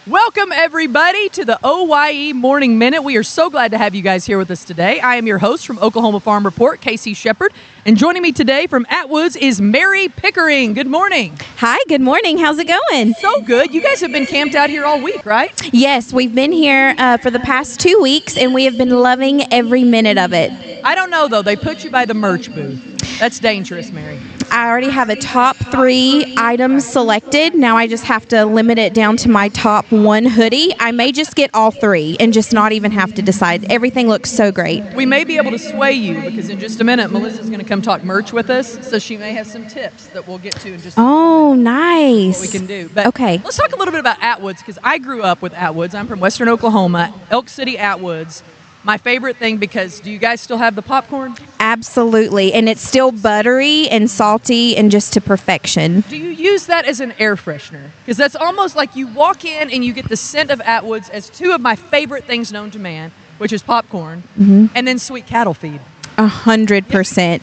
Welcome, everybody, to the OYE Morning Minute. We are so glad to have you guys here with us today. I am your host from Oklahoma Farm Report, Casey Shepard, and joining me today from Atwoods is Mary Pickering. Good morning. Hi, good morning. How's it going? So good. You guys have been camped out here all week, right? Yes, we've been here for the past 2 weeks, and we have been loving every minute of it. I don't know, though. They put you by the merch booth. That's dangerous, Mary. I already have a top 3 items selected. Now I just have to limit it down to my top 1 hoodie. I may just get all 3 and just not even have to decide. Everything looks so great. We may be able to sway you because in just a minute, Melissa's going to come talk merch with us, so she may have some tips that we'll get to in just a minute. Oh, nice. What we can do. But okay. Let's talk a little bit about Atwoods because I grew up with Atwoods. I'm from Western Oklahoma, Elk City, Atwoods. My favorite thing because do you guys still have the popcorn? Absolutely, and it's still buttery and salty and just to perfection. Do you use that as an air freshener? Because that's almost like you walk in and you get the scent of Atwoods as 2 of my favorite things known to man, which is popcorn and then sweet cattle feed. 100%.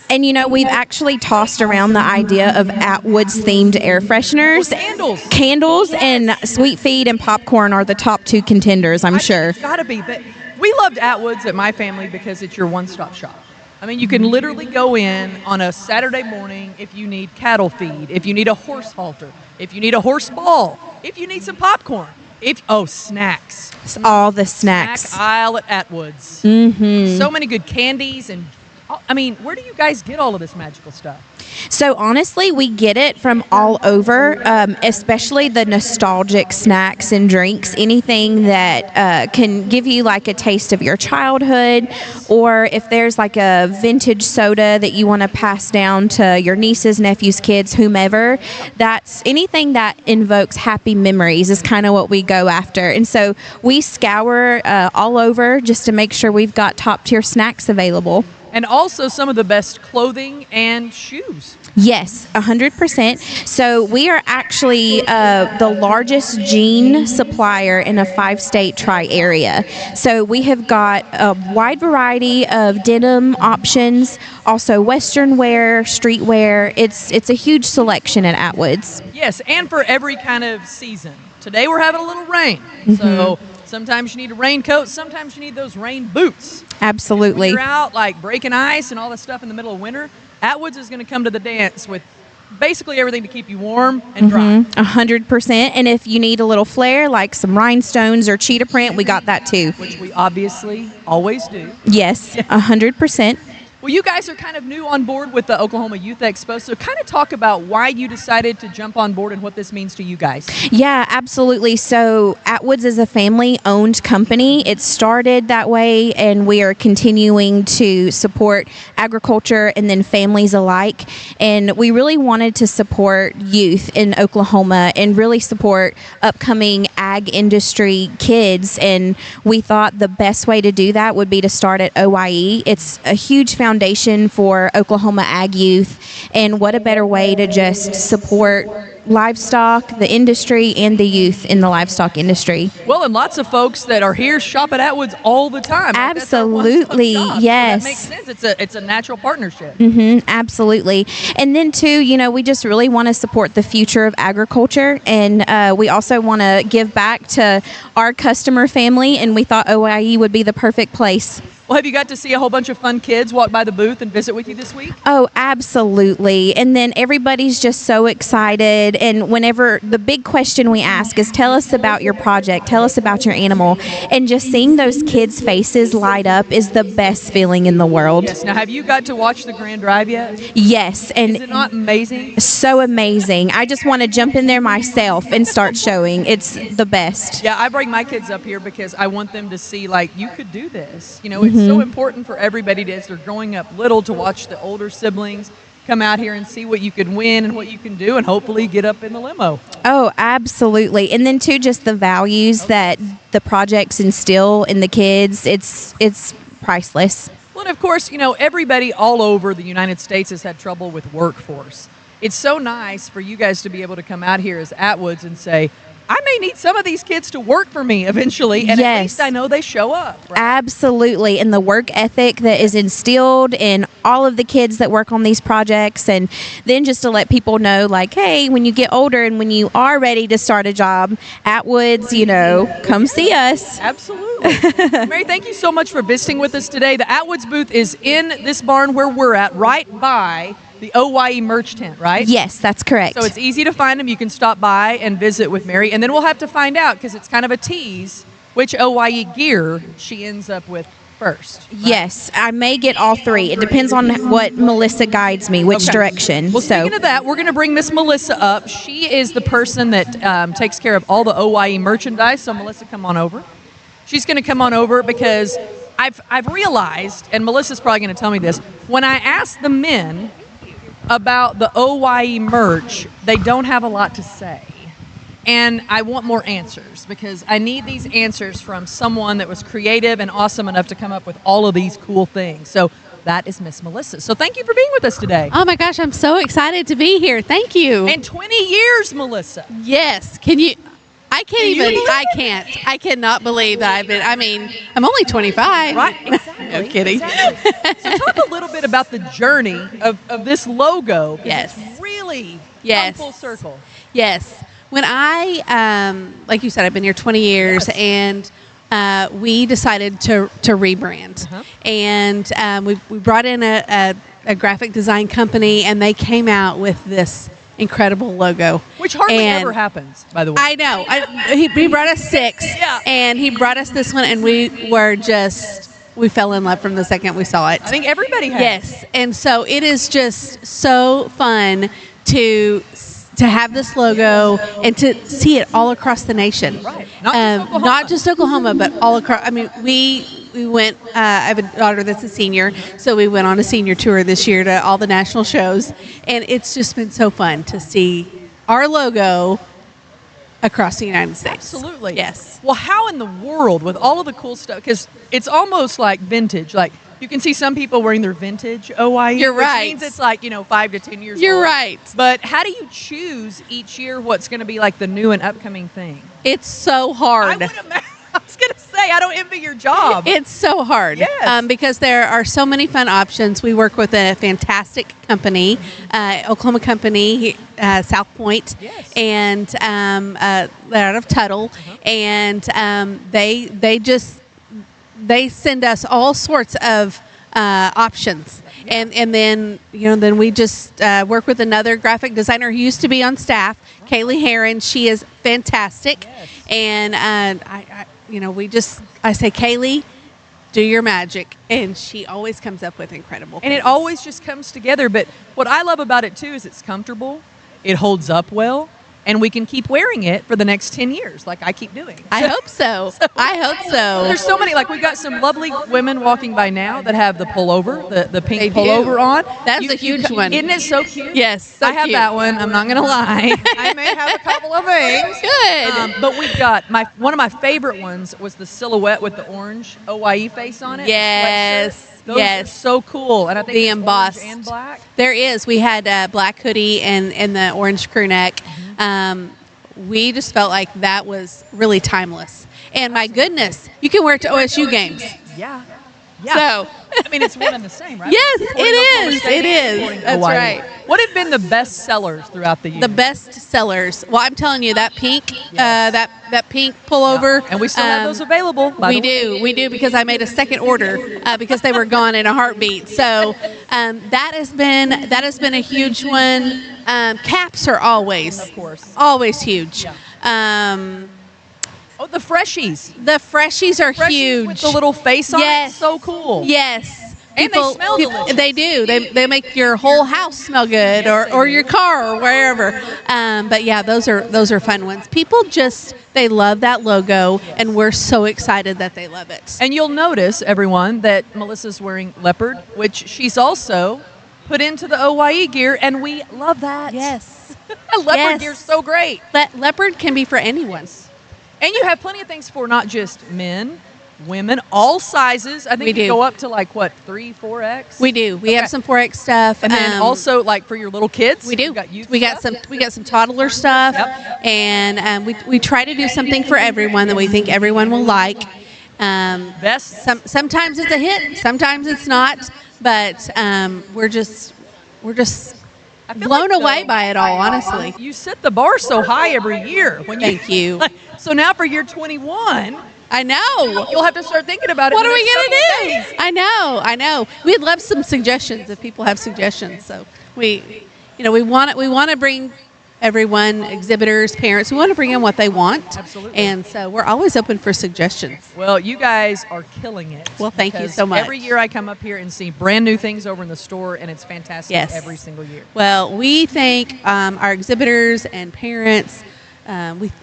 And you know, we've actually tossed around the idea of Atwoods themed air fresheners. Candles and sweet feed and popcorn are the top 2 contenders, I'm sure. It's gotta be, but we loved Atwoods at my family because it's your one-stop shop. I mean, you can literally go in on a Saturday morning if you need cattle feed, if you need a horse halter, if you need a horse ball, if you need some popcorn, snacks. It's all the snacks. Snack aisle at Atwoods. So many good candies and I mean, where do you guys get all of this magical stuff? So honestly, we get it from all over, especially the nostalgic snacks and drinks, anything that can give you like a taste of your childhood, or if there's like a vintage soda that you want to pass down to your nieces, nephews, kids, whomever, that's anything that invokes happy memories is kind of what we go after. And so we scour all over just to make sure we've got top tier snacks available. And also some of the best clothing and shoes. Yes, 100%. So we are actually the largest jean supplier in a 5-state tri-area. So we have got a wide variety of denim options, also Western wear, street wear. It's a huge selection at Atwoods. Yes, and for every kind of season. Today we're having a little rain, so sometimes you need a raincoat, sometimes you need those rain boots. Absolutely. When you're out like breaking ice and all this stuff in the middle of winter, Atwoods is going to come to the dance with basically everything to keep you warm and dry. 100%. And if you need a little flair, like some rhinestones or cheetah print, we got that too. Which we obviously always do. Yes, 100%. Well, you guys are kind of new on board with the Oklahoma Youth Expo, so kind of talk about why you decided to jump on board and what this means to you guys. Yeah, absolutely. So Atwoods is a family-owned company. It started that way, and we are continuing to support agriculture and then families alike. And we really wanted to support youth in Oklahoma and really support upcoming ag industry kids. And we thought the best way to do that would be to start at OYE. It's a huge foundation for Oklahoma ag youth, and what a better way to just support livestock, the industry, and the youth in the livestock industry. Well, and lots of folks that are here shop at Atwoods all the time. Absolutely, yes. So that makes sense. It's a natural partnership. Absolutely. And then too, you know, we just really want to support the future of agriculture, and we also want to give back to our customer family, and we thought OYE would be the perfect place. Well, have you got to see a whole bunch of fun kids walk by the booth and visit with you this week? Oh, absolutely. And then everybody's just so excited. And whenever the big question we ask is, tell us about your project, tell us about your animal. And just seeing those kids' faces light up is the best feeling in the world. Yes. Now, have you got to watch the Grand Drive yet? Yes. And is it not amazing? So amazing. I just want to jump in there myself and start showing. It's the best. Yeah, I bring my kids up here because I want them to see, like, you could do this. You know, it's so important for everybody to, as they're growing up little, to watch the older siblings come out here and see what you can win and what you can do and hopefully get up in the limo. Oh, absolutely. And then too, just the values that the projects instill in the kids, it's priceless. Well, and of course, you know, everybody all over the United States has had trouble with workforce. It's so nice for you guys to be able to come out here as Atwoods and say, I may need some of these kids to work for me eventually, and at least I know they show up. Right? Absolutely. And the work ethic that is instilled in all of the kids that work on these projects. And then just to let people know, like, hey, when you get older and when you are ready to start a job at Woods, come see us. Absolutely. Mary, thank you so much for visiting with us today. The Atwoods booth is in this barn where we're at, right by the OYE merch tent, right? Yes, that's correct. So it's easy to find them. You can stop by and visit with Mary. And then we'll have to find out, because it's kind of a tease, which OYE gear she ends up with first. Right? Yes, I may get all three. It depends on what Melissa guides me, which direction. Well, speaking of that, we're going to bring Miss Melissa up. She is the person that takes care of all the OYE merchandise. So Melissa, come on over. She's going to come on over because I've realized, and Melissa's probably going to tell me this, when I ask the men about the OYE merch, they don't have a lot to say. And I want more answers, because I need these answers from someone that was creative and awesome enough to come up with all of these cool things. So that is Miss Melissa. So thank you for being with us today. Oh my gosh, I'm so excited to be here. Thank you. And 20 years, Melissa. Yes. I cannot believe that I'm only 25. Right, exactly. No kidding. Exactly. So talk a little bit about the journey of this logo. Yes. It's really Yes. come full circle. Yes. When like you said, I've been here 20 years, Yes. and we decided to rebrand. Uh-huh. And we brought in a graphic design company, and they came out with this incredible logo. Which hardly And ever happens, by the way. I know. He brought us 6, Yeah. and he brought us this one, and we fell in love from the second we saw it. I think everybody has. Yes, and so it is just so fun to have this logo and to see it all across the nation. Right. Not just Oklahoma, but all across. I mean, we went. I have a daughter that's a senior, so we went on a senior tour this year to all the national shows, and it's just been so fun to see our logo across the United States. Absolutely. Yes. Well, how in the world, with all of the cool stuff, because it's almost like vintage. Like, you can see some people wearing their vintage OYE. You're right. Which means it's like, 5 to 10 years You're old. right. But how do you choose each year what's going to be like the new and upcoming thing? It's so hard. I was going to say, I don't envy your job. It's so hard. Yes. Because there are so many fun options. We work with a fantastic company, Oklahoma company, South Point, Yes. and they're out of Tuttle, Uh-huh. and they send us all sorts of options. And then we just work with another graphic designer who used to be on staff, Kaylee Heron. She is fantastic. Yes. And I say, Kaylee, do your magic, and she always comes up with incredible And things. it always just comes together. But what I love about it, too, is it's comfortable. It holds up well. And we can keep wearing it for the next 10 years, like I keep doing. I hope so. I hope so. There's so many. Like, we've got some lovely women walking by now that have the pullover, the pink They do. pullover on. That's a huge one. Isn't it so cute? Yes, so I have cute. that one. I'm not going to lie. I may have a couple of things. Good. But we've got one of my favorite ones was the silhouette with the orange OYE face on it. Yes. Sweatshirt. Those Yes. are so cool. And I think The it's embossed. orange and black. There is. We had a black hoodie and the orange crew neck. We just felt like that was really timeless. And my goodness, you can wear it to OSU games. Yeah. Yeah. So, I mean, it's one and the same, right? Yes, Supporting it Oklahoma is. State, It is. supporting That's OYE. right. What have been the best sellers throughout the year? the best sellers. Well, I'm telling you, that pink, that pink pullover. And we still have those available. by We the way. do, because I made a second order because they were gone in a heartbeat. So that has been a huge one. Caps are always, Of course. always huge. Oh, the freshies. The freshies are Freshies huge. with the little face on Yes. it. So cool. Yes. And they smell delicious. They do. They make your whole house smell good, or your car, or wherever. But yeah, those are fun ones. People they love that logo, and we're so excited that they love it. And you'll notice, everyone, that Melissa's wearing leopard, which she's also put into the OYE gear, and we love that. Yes. Leopard Yes. gear's so great. Leopard can be for anyone. And you have plenty of things for not just men, women, all sizes. I think We you do. go up to like what, 3, 4X? We do. We Okay. have some 4X stuff, And then also like for your little kids. we do. You've got youth We got stuff? some toddler stuff, Yep. and we try to do something for everyone that we think everyone will like. Best. Sometimes it's a hit, sometimes it's not, but we're just I feel blown like, away though, by it all, honestly. You set the bar so high every year. When Thank you. So now for year 21, I know. you'll have to start thinking about it. What in are the we next gonna couple do? of days. I know. We'd love some suggestions if people have suggestions. So we want to bring everyone, exhibitors, parents. We want to bring in what they want. Absolutely. And so we're always open for suggestions. Well, you guys are killing it. Well, thank you because so much. Every year I come up here and see brand new things over in the store, and it's fantastic Yes. every single year. Well, we thank our exhibitors and parents.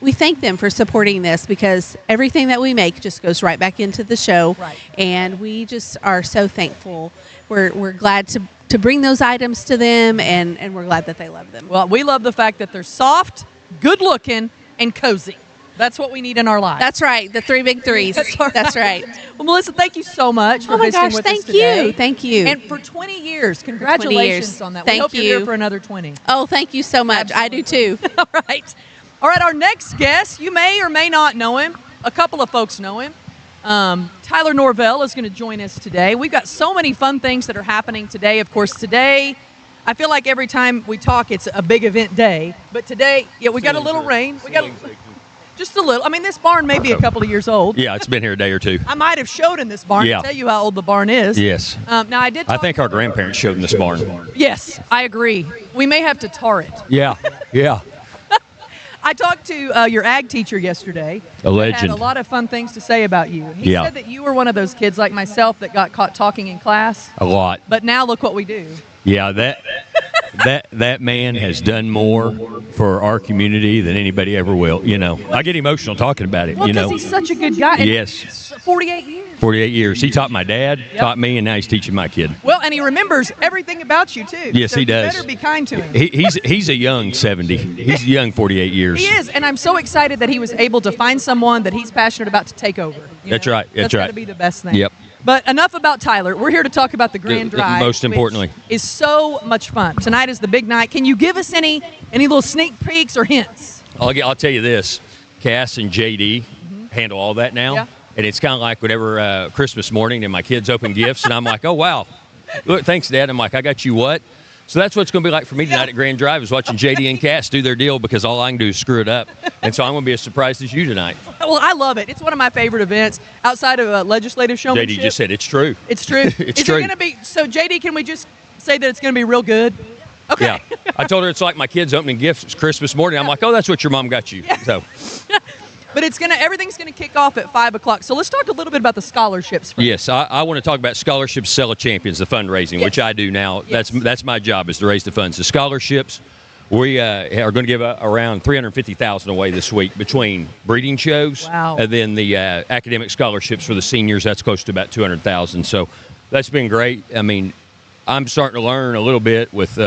We thank them for supporting this because everything that we make just goes right back into the show. Right. And we just are so thankful. We're glad to bring those items to them, and we're glad that they love them. Well, we love the fact that they're soft, good looking, and cozy. That's what we need in our lives. That's right. The 3 big threes. That's right. Well, Melissa, thank you so much for Oh my visiting gosh, with us thank today. you. Thank you. And for 20 years, congratulations on that. We Thank hope you're you. here for another 20. Oh, thank you so much. I do too. All right. All right, our next guest, you may or may not know him. A couple of folks know him. Tyler Norvell is going to join us today. We've got so many fun things that are happening today. Of course, today, I feel like every time we talk, it's a big event day. But today, yeah, we got a little rain. We got just a little. I mean, this barn may be a couple of years old. Yeah, it's been here a day or two. I might have showed in this barn Yeah. to tell you how old the barn is. Yes. Now, I did I talk- think our grandparents showed in this barn. Yes, I agree. We may have to tar it. Yeah, yeah. I talked to your ag teacher yesterday. A legend. Had a lot of fun things to say about you. He Yeah. said that you were one of those kids like myself that got caught talking in class. A lot. But now look what we do. Yeah, that man has done more for our community than anybody ever will. You know, I get emotional talking about it. Well, You because know, he's such a good guy. And Yes. 48 years. 48 years. He taught my dad, taught me, and now he's teaching my kid. Well, and he remembers everything about you too. Yes, So he does. You better be kind to him. He's a young 70. He's a young 48 years. He is, and I'm so excited that he was able to find someone that he's passionate about to take over. You That's know? right, that's That's got right. to be the best thing. Yep. But enough about Tyler. We're here to talk about the Grand Drive. Most which importantly. is so much fun. Tonight is the big night. Can you give us any little sneak peeks or hints? I'll tell you this. Cass and JD handle all that now. Yeah. And it's kind of like whenever Christmas morning and my kids open gifts, and I'm like, oh, wow. Look, thanks, Dad. I'm like, I got you what? So that's what's going to be like for me tonight at Grand Drive is watching JD and Cass do their deal because all I can do is screw it up. And so I'm going to be as surprised as you tonight. Well, I love it. It's one of my favorite events outside of legislative showmanship. JD just said it's true. It's true. It's is true. it going to be, so JD, can we just say that it's going to be real good? Okay. Yeah. I told her it's like my kids opening gifts Christmas morning. I'm like, oh, that's what your mom got you. So But everything's going to kick off at 5 o'clock. So let's talk a little bit about the scholarships. First. yes, I want to talk about scholarships, Sell of Champions, the fundraising, which I do now. Yes. That's my job is to raise the funds. The scholarships, we are going to give around $350,000 away this week between breeding shows. Wow. And then the academic scholarships for the seniors. That's close to about $200,000. So that's been great. I mean, I'm starting to learn a little bit with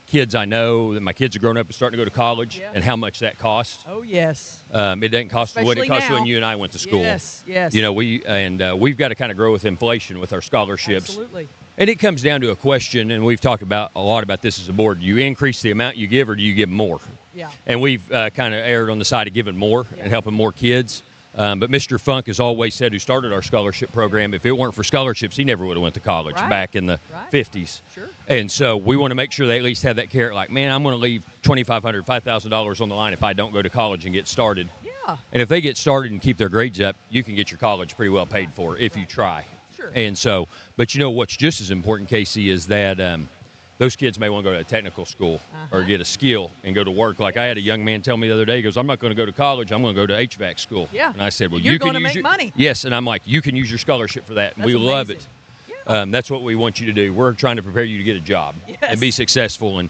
kids I know that my kids are growing up and starting to go to college and how much that costs. Oh, yes. It doesn't cost what it Especially cost now. when you and I went to school. Yes, yes. You know, we've got to kind of grow with inflation with our scholarships. Absolutely. And it comes down to a question, and we've talked about a lot about this as a board. Do you increase the amount you give, or do you give more? Yeah. And we've kind of erred on the side of giving more and helping more kids. But Mr. Funk has always said, who started our scholarship program, if it weren't for scholarships, he never would have went to college Right. back in the Right. 50s. Sure. And so we want to make sure they at least have that carrot, like, man, I'm going to leave $2,500, $5,000 on the line if I don't go to college and get started. Yeah. And if they get started and keep their grades up, you can get your college pretty well paid for if you try. Sure. And so, but you know what's just as important, Casey, is that those kids may want to go to a technical school or get a skill and go to work. Like I had a young man tell me the other day, he goes, I'm not going to go to college. I'm going to go to HVAC school. Yeah. And I said, well, You're you can gonna use make your money. Yes. And I'm like, you can use your scholarship for that. And That's we love amazing. it. Yeah. That's what we want you to do. We're trying to prepare you to get a job Yes. and be successful. And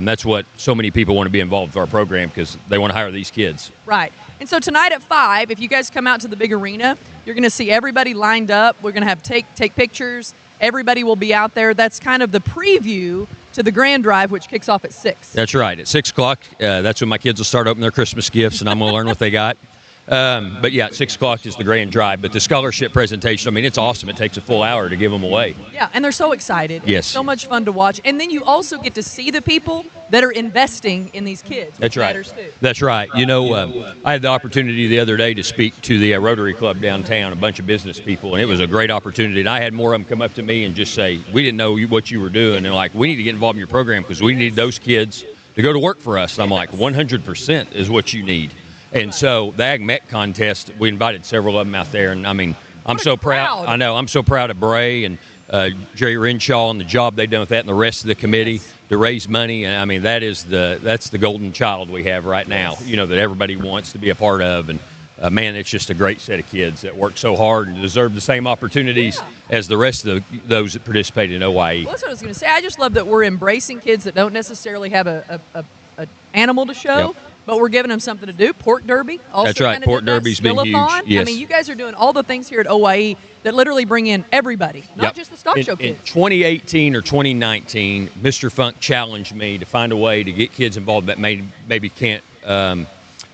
that's what so many people want to be involved with our program because they want to hire these kids. Right. And so tonight at 5, if you guys come out to the big arena, you're going to see everybody lined up. We're going to have take pictures. Everybody will be out there. That's kind of the preview to the Grand Drive, which kicks off at 6. That's right. At 6 o'clock, that's when my kids will start opening their Christmas gifts, and I'm going to learn what they got. But yeah, at 6 o'clock is the grand drive. But the scholarship presentation, I mean, it's awesome. It takes a full hour to give them away. Yeah, and they're so excited. Yes. It's so much fun to watch. And then you also get to see the people that are investing in these kids. That's which right. matters too. That's right. You know, I had the opportunity the other day to speak to the Rotary Club downtown, a bunch of business people, and it was a great opportunity. And I had more of them come up to me and just say, we didn't know what you were doing. And like, we need to get involved in your program because we need those kids to go to work for us. And I'm like, 100% is what you need. And so the Ag Met contest, we invited several of them out there. And I mean, I'm so proud. I know. I'm so proud of Bray and Jerry Renshaw and the job they've done with that and the rest of the committee to raise money. And I mean, that's the golden child we have right now, you know, that everybody wants to be a part of. And man, it's just a great set of kids that work so hard and deserve the same opportunities as the rest of those that participate in OYE. Well, that's what I was going to say. I just love that we're embracing kids that don't necessarily have a animal to show. Yep. But we're giving them something to do. Pork Derby. Also That's right. kinda Pork did that. Derby's been huge. Spillathon. Yes. I mean, you guys are doing all the things here at OYE that literally bring in everybody, not just the stock show In kids. 2018 or 2019, Mr. Funk challenged me to find a way to get kids involved that maybe can't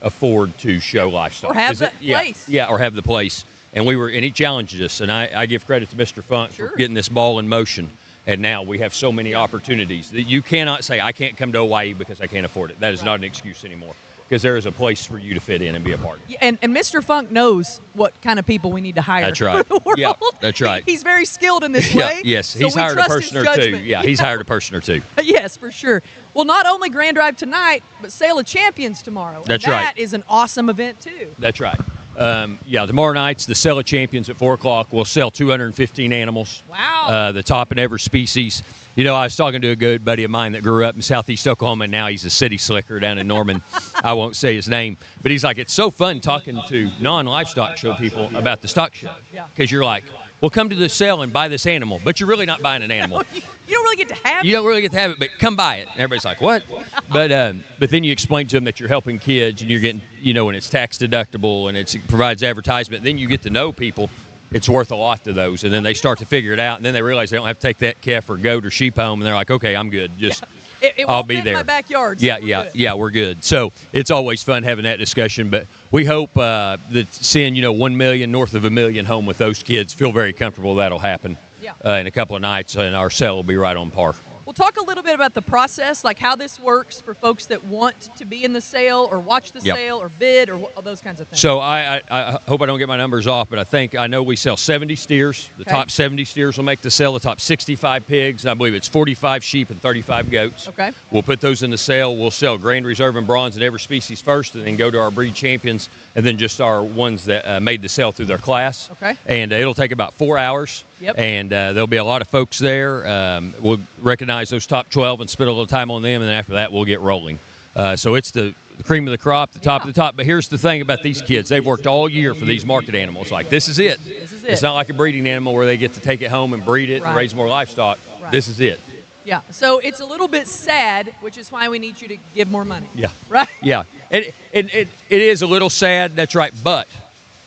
afford to show livestock. Or have the place. Yeah, or have the place. And he challenged us, and I give credit to Mr. Funk for getting this ball in motion. And now we have so many opportunities that you cannot say, I can't come to OYE because I can't afford it. That is not an excuse anymore, because there is a place for you to fit in and be a part. Yeah, and Mr. Funk knows what kind of people we need to hire. That's right. For the world. Yeah, that's right. He's very skilled in this way. Yes, so he's we hired a trust person his or two. judgment. Yeah, he's hired a person or two. Yes, for sure. Well, not only Grand Drive tonight, but Sale of Champions tomorrow. That's and right. That is an awesome event, too. That's right. Tomorrow night's the Sale of Champions at 4 o'clock. We'll sell 215 animals. Wow. The top in every species. You know, I was talking to a good buddy of mine that grew up in southeast Oklahoma, and now he's a city slicker down in Norman. I won't say his name. But he's like, it's so fun talking to non-livestock show people about the stock show. Yeah. Because you're like, well, come to the sale and buy this animal. But you're really not buying an animal. You don't really get to have You don't really get to have it, but come buy it. And everybody's like, what? But then you explain to them that you're helping kids and you're getting, you know, and it's tax deductible and it provides advertisement. Then you get to know people. It's worth a lot to those. And then they start to figure it out. And then they realize they don't have to take that calf or goat or sheep home. And they're like, okay, I'm good. Just I'll be there. In my backyard. So Yeah, we're good. So it's always fun having that discussion. But we hope that seeing, 1 million, north of 1 million home with those kids, feel very comfortable that'll happen in a couple of nights. And our sale will be right on par. We'll talk a little bit about the process, like how this works for folks that want to be in the sale or watch the sale or bid or those kinds of things. So I hope I don't get my numbers off, but I know we sell 70 steers. The top 70 steers will make the sale. The top 65 pigs. I believe it's 45 sheep and 35 goats. Okay. We'll put those in the sale. We'll sell Grand Reserve and Bronze in every species first, and then go to our breed champions, and then just our ones that made the sale through their class. Okay. And it'll take about 4 hours. Yep. And there'll be a lot of folks there. We'll recognize those top 12 and spend a little time on them, and then after that we'll get rolling. So it's the cream of the crop, the top of the top. But here's the thing about these kids. They've worked all year for these market animals. Like, this is it. This is it. It's not like a breeding animal where they get to take it home and breed it and raise more livestock. Right. This is it. Yeah. So it's a little bit sad, which is why we need you to give more money. Yeah. Right? Yeah. And it is a little sad. That's right. But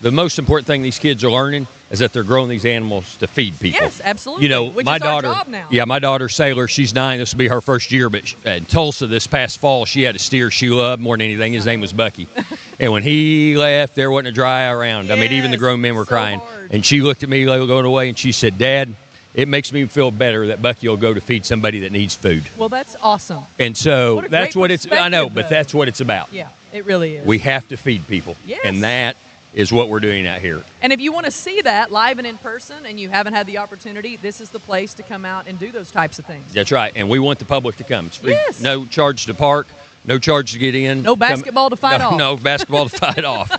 the most important thing these kids are learning is that they're growing these animals to feed people. Yes, absolutely. Which my is our job now. Yeah, my daughter, Sailor, she's 9. This will be her first year. But in Tulsa this past fall, she had a steer she loved more than anything. His name was Bucky. And when he left, there wasn't a dry eye around. I mean, even the grown men were crying. hard. And she looked at me going away, and she said, Dad, it makes me feel better that Bucky will go to feed somebody that needs food. Well, that's awesome. And so What a that's great what it's, I know, perspective, but though. that's what it's about. Yeah, it really is. We have to feed people. Yes. And that is what we're doing out here. And if you want to see that live and in person and you haven't had the opportunity, this is the place to come out and do those types of things. That's right. And we want the public to come. It's free. Yes. No charge to park. No charge to get in. No basketball to fight off. No basketball to fight off.